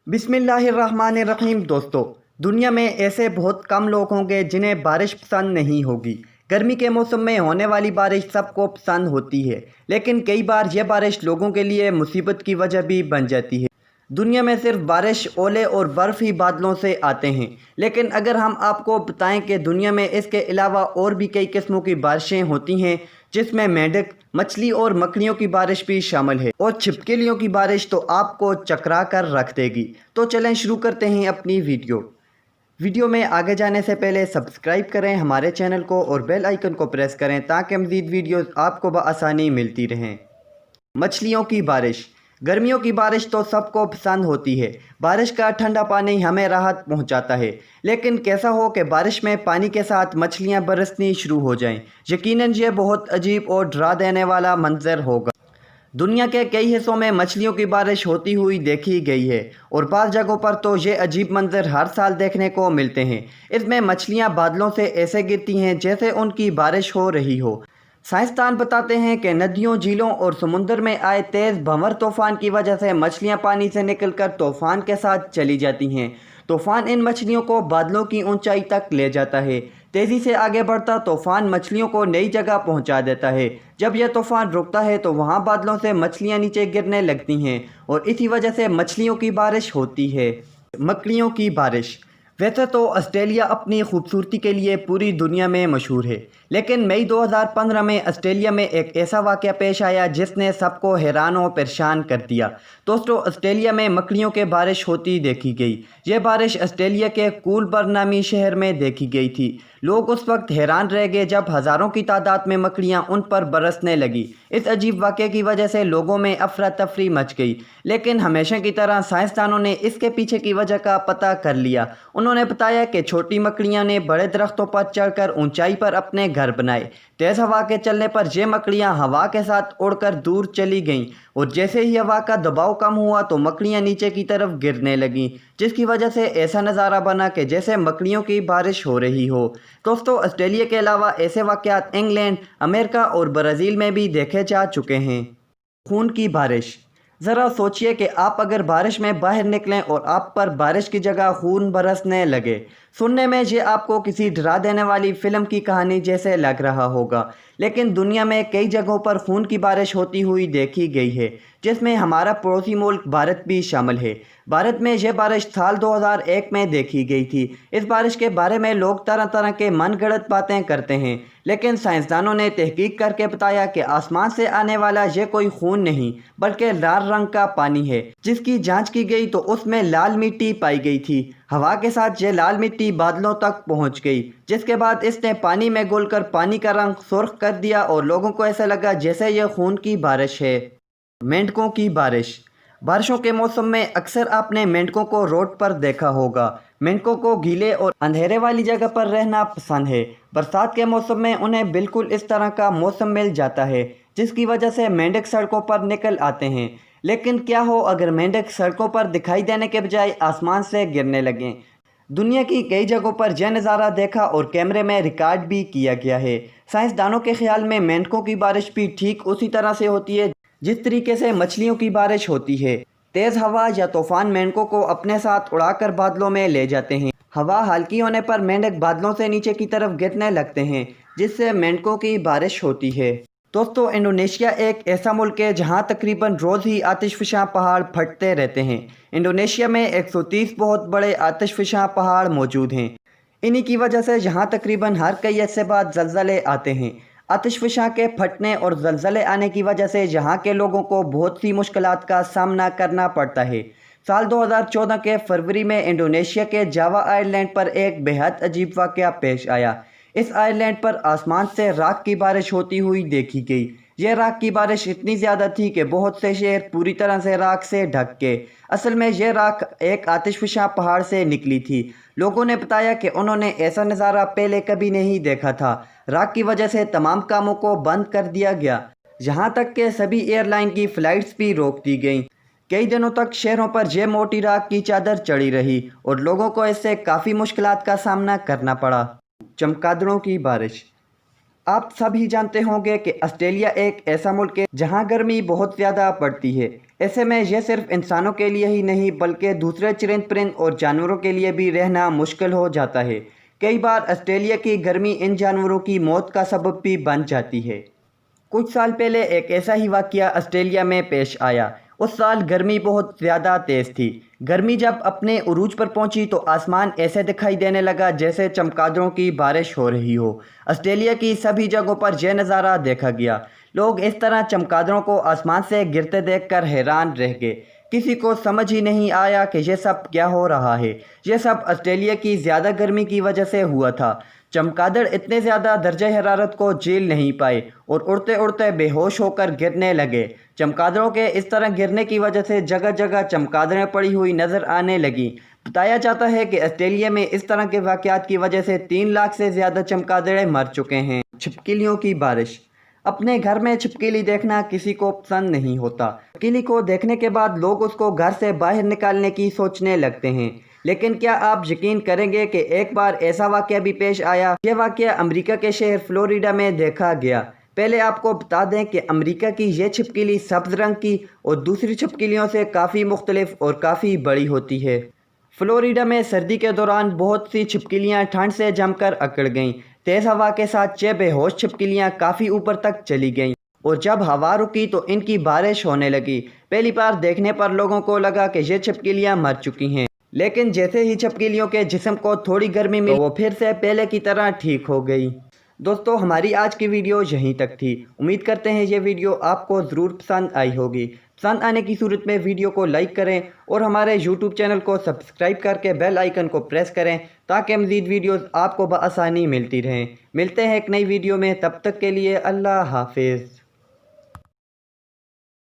बिस्मिल्लाहिर्रहमानिर्रहीम। दोस्तों, दुनिया में ऐसे बहुत कम लोग होंगे जिन्हें बारिश पसंद नहीं होगी। गर्मी के मौसम में होने वाली बारिश सबको पसंद होती है, लेकिन कई बार यह बारिश लोगों के लिए मुसीबत की वजह भी बन जाती है। दुनिया में सिर्फ बारिश, ओले और बर्फ़ ही बादलों से आते हैं, लेकिन अगर हम आपको बताएं कि दुनिया में इसके अलावा और भी कई किस्मों की बारिशें होती हैं, जिसमें मेंढक, मछली और मकड़ियों की बारिश भी शामिल है, और छिपकलियों की बारिश तो आपको चकरा कर रख देगी। तो चलें शुरू करते हैं अपनी वीडियो में आगे जाने से पहले सब्सक्राइब करें हमारे चैनल को और बेल आइकन को प्रेस करें ताकि मज़ीद वीडियोस आपको बआसानी मिलती रहें। मछलियों की बारिश। गर्मियों की बारिश तो सबको पसंद होती है। बारिश का ठंडा पानी हमें राहत पहुंचाता है, लेकिन कैसा हो कि बारिश में पानी के साथ मछलियां बरसनी शुरू हो जाएं। यकीनन ये बहुत अजीब और डरा देने वाला मंजर होगा। दुनिया के कई हिस्सों में मछलियों की बारिश होती हुई देखी गई है, और बाज़ जगहों पर तो ये अजीब मंजर हर साल देखने को मिलते हैं। इसमें मछलियां बादलों से ऐसे गिरती हैं जैसे उनकी बारिश हो रही हो। साइंसदान बताते हैं कि नदियों, झीलों और समुद्र में आए तेज़ भंवर तूफान की वजह से मछलियां पानी से निकलकर तूफान के साथ चली जाती हैं। तूफान इन मछलियों को बादलों की ऊंचाई तक ले जाता है। तेज़ी से आगे बढ़ता तूफान मछलियों को नई जगह पहुंचा देता है। जब यह तूफान रुकता है तो वहां बादलों से मछलियां नीचे गिरने लगती हैं, और इसी वजह से मछलियों की बारिश होती है। मकड़ियों की बारिश। वैसे तो ऑस्ट्रेलिया अपनी खूबसूरती के लिए पूरी दुनिया में मशहूर है, लेकिन मई 2015 में ऑस्ट्रेलिया में एक ऐसा वाक़या पेश आया जिसने सबको हैरान और परेशान कर दिया। दोस्तों, ऑस्ट्रेलिया में मकड़ियों के बारिश होती देखी गई। यह बारिश ऑस्ट्रेलिया के कूलबर्न नामी शहर में देखी गई थी। लोग उस वक्त हैरान रह गए जब हज़ारों की तादाद में मकड़ियां उन पर बरसने लगी। इस अजीब वाक़े की वजह से लोगों में अफरा तफरी मच गई, लेकिन हमेशा की तरह साइंसदानों ने इसके पीछे की वजह का पता कर लिया। उन्होंने बताया कि छोटी मकड़ियां ने बड़े दरख्तों पर चढ़कर ऊंचाई पर अपने घर बनाए। तेज़ हवा के चलने पर ये मकड़ियां हवा के साथ उड़कर दूर चली गईं, और जैसे ही हवा का दबाव कम हुआ तो मकड़ियां नीचे की तरफ गिरने लगीं, जिसकी वजह से ऐसा नज़ारा बना कि जैसे मकड़ियों की बारिश हो रही हो। दोस्तों, ऑस्ट्रेलिया के अलावा ऐसे वाक़यात इंग्लैंड, अमेरिका और ब्राज़ील में भी देखे जा चुके हैं। खून की बारिश। ज़रा सोचिए कि आप अगर बारिश में बाहर निकलें और आप पर बारिश की जगह खून बरसने लगे। सुनने में ये आपको किसी डरा देने वाली फ़िल्म की कहानी जैसे लग रहा होगा, लेकिन दुनिया में कई जगहों पर खून की बारिश होती हुई देखी गई है, जिसमें हमारा पड़ोसी मुल्क भारत भी शामिल है। भारत में यह बारिश साल 2001 में देखी गई थी। इस बारिश के बारे में लोग तरह तरह के मनगढ़ंत बातें करते हैं, लेकिन साइंसदानों ने तहकीक करके बताया कि आसमान से आने वाला यह कोई खून नहीं बल्कि लाल रंग का पानी है। जिसकी जांच की गई तो उसमें लाल मिट्टी पाई गई थी। हवा के साथ यह लाल मिट्टी बादलों तक पहुंच गई, जिसके बाद इसने पानी में घुलकर पानी का रंग सुर्ख कर दिया और लोगों को ऐसा लगा जैसे यह खून की बारिश है। मेंढकों की बारिश। बारिशों के मौसम में अक्सर आपने मेंढकों को रोड पर देखा होगा। मेंढकों को गीले और अंधेरे वाली जगह पर रहना पसंद है। बरसात के मौसम में उन्हें बिल्कुल इस तरह का मौसम मिल जाता है, जिसकी वजह से मेंढक सड़कों पर निकल आते हैं। लेकिन क्या हो अगर मेंढक सड़कों पर दिखाई देने के बजाय आसमान से गिरने लगें। दुनिया की कई जगहों पर यह नज़ारा देखा और कैमरे में रिकॉर्ड भी किया गया है। साइंसदानों के ख्याल में मेंढकों की बारिश भी ठीक उसी तरह से होती है जिस तरीके से मछलियों की बारिश होती है। तेज़ हवा या तूफान मेंढकों को अपने साथ उड़ाकर बादलों में ले जाते हैं। हवा हल्की होने पर मेंढक बादलों से नीचे की तरफ गिरने लगते हैं, जिससे मेंढकों की बारिश होती है। दोस्तों, इंडोनेशिया एक ऐसा मुल्क है जहां तकरीबन रोज़ ही आतिशफ़शां पहाड़ फटते रहते हैं। इंडोनेशिया में 130 बहुत बड़े आतिशफ़शां पहाड़ मौजूद हैं। इन्हीं की वजह से यहाँ तकरीबन हर कई अरसे बाद ज़लज़ले आते हैं। आतिशफ़शां के फटने और ज़लज़ले आने की वजह से यहाँ के लोगों को बहुत सी मुश्किलात का सामना करना पड़ता है। साल 2014 के फरवरी में इंडोनेशिया के जावा आइलैंड पर एक बेहद अजीब वाक़या पेश आया। इस आइलैंड पर आसमान से राख की बारिश होती हुई देखी गई। यह राख की बारिश इतनी ज़्यादा थी कि बहुत से शहर पूरी तरह से राख से ढक गए। असल में यह राख एक आतिशफ़शां पहाड़ से निकली थी। लोगों ने बताया कि उन्होंने ऐसा नज़ारा पहले कभी नहीं देखा था। राख की वजह से तमाम कामों को बंद कर दिया गया, यहाँ तक कि सभी एयरलाइन की फ़्लाइट्स भी रोक दी गईं। कई दिनों तक शहरों पर यह मोटी राख की चादर चढ़ी रही और लोगों को इससे काफ़ी मुश्किलात का सामना करना पड़ा। चमगादड़ों की बारिश। आप सभी जानते होंगे कि ऑस्ट्रेलिया एक ऐसा मुल्क है जहां गर्मी बहुत ज़्यादा पड़ती है। ऐसे में यह सिर्फ इंसानों के लिए ही नहीं बल्कि दूसरे चरिंद परिंद और जानवरों के लिए भी रहना मुश्किल हो जाता है। कई बार ऑस्ट्रेलिया की गर्मी इन जानवरों की मौत का सबब भी बन जाती है। कुछ साल पहले एक ऐसा ही वाक़या ऑस्ट्रेलिया में पेश आया। उस साल गर्मी बहुत ज़्यादा तेज़ थी। गर्मी जब अपने उरूज पर पहुंची तो आसमान ऐसे दिखाई देने लगा जैसे चमगादड़ों की बारिश हो रही हो। ऑस्ट्रेलिया की सभी जगहों पर यह नज़ारा देखा गया। लोग इस तरह चमगादड़ों को आसमान से गिरते देखकर हैरान रह गए। किसी को समझ ही नहीं आया कि यह सब क्या हो रहा है। यह सब ऑस्ट्रेलिया की ज़्यादा गर्मी की वजह से हुआ था। चमगादड़ इतने ज़्यादा दर्जे हरारत को झेल नहीं पाए और उड़ते उड़ते बेहोश होकर गिरने लगे। चमगादड़ों के इस तरह गिरने की वजह से जगह जगह चमगादड़ें पड़ी हुई नज़र आने लगी। बताया जाता है कि ऑस्ट्रेलिया में इस तरह के वाक़यात की वजह से 3 लाख से ज़्यादा चमगादड़ें मर चुके हैं। छिपकलियों की बारिश। अपने घर में छिपकली देखना किसी को पसंद नहीं होता। छिपकली को देखने के बाद लोग उसको घर से बाहर निकालने की सोचने लगते हैं। लेकिन क्या आप यकीन करेंगे कि एक बार ऐसा वाक़या भी पेश आया। यह वाक़या अमेरिका के शहर फ्लोरिडा में देखा गया। पहले आपको बता दें कि अमेरिका की यह छिपकली सब्ज़ रंग की और दूसरी छिपकलियों से काफ़ी मुख्तलिफ और काफ़ी बड़ी होती है। फ्लोरिडा में सर्दी के दौरान बहुत सी छिपकलियाँ ठंड से जमकर अकड़ गईं। तेज़ हवा के साथ 6 बेहोश छिपकलियाँ काफ़ी ऊपर तक चली गईं और जब हवा रुकी तो इनकी बारिश होने लगी। पहली बार देखने पर लोगों को लगा कि ये छिपकलियाँ मर चुकी हैं, लेकिन जैसे ही छिपकलियों के जिस्म को थोड़ी गर्मी मिली तो वो फिर से पहले की तरह ठीक हो गई। दोस्तों, हमारी आज की वीडियो यहीं तक थी। उम्मीद करते हैं ये वीडियो आपको ज़रूर पसंद आई होगी। पसंद आने की सूरत में वीडियो को लाइक करें और हमारे YouTube चैनल को सब्सक्राइब करके बेल आइकन को प्रेस करें ताकि मज़ीद वीडियोस आपको बआसानी मिलती रहें। मिलते हैं एक नई वीडियो में, तब तक के लिए अल्लाह हाफिज़।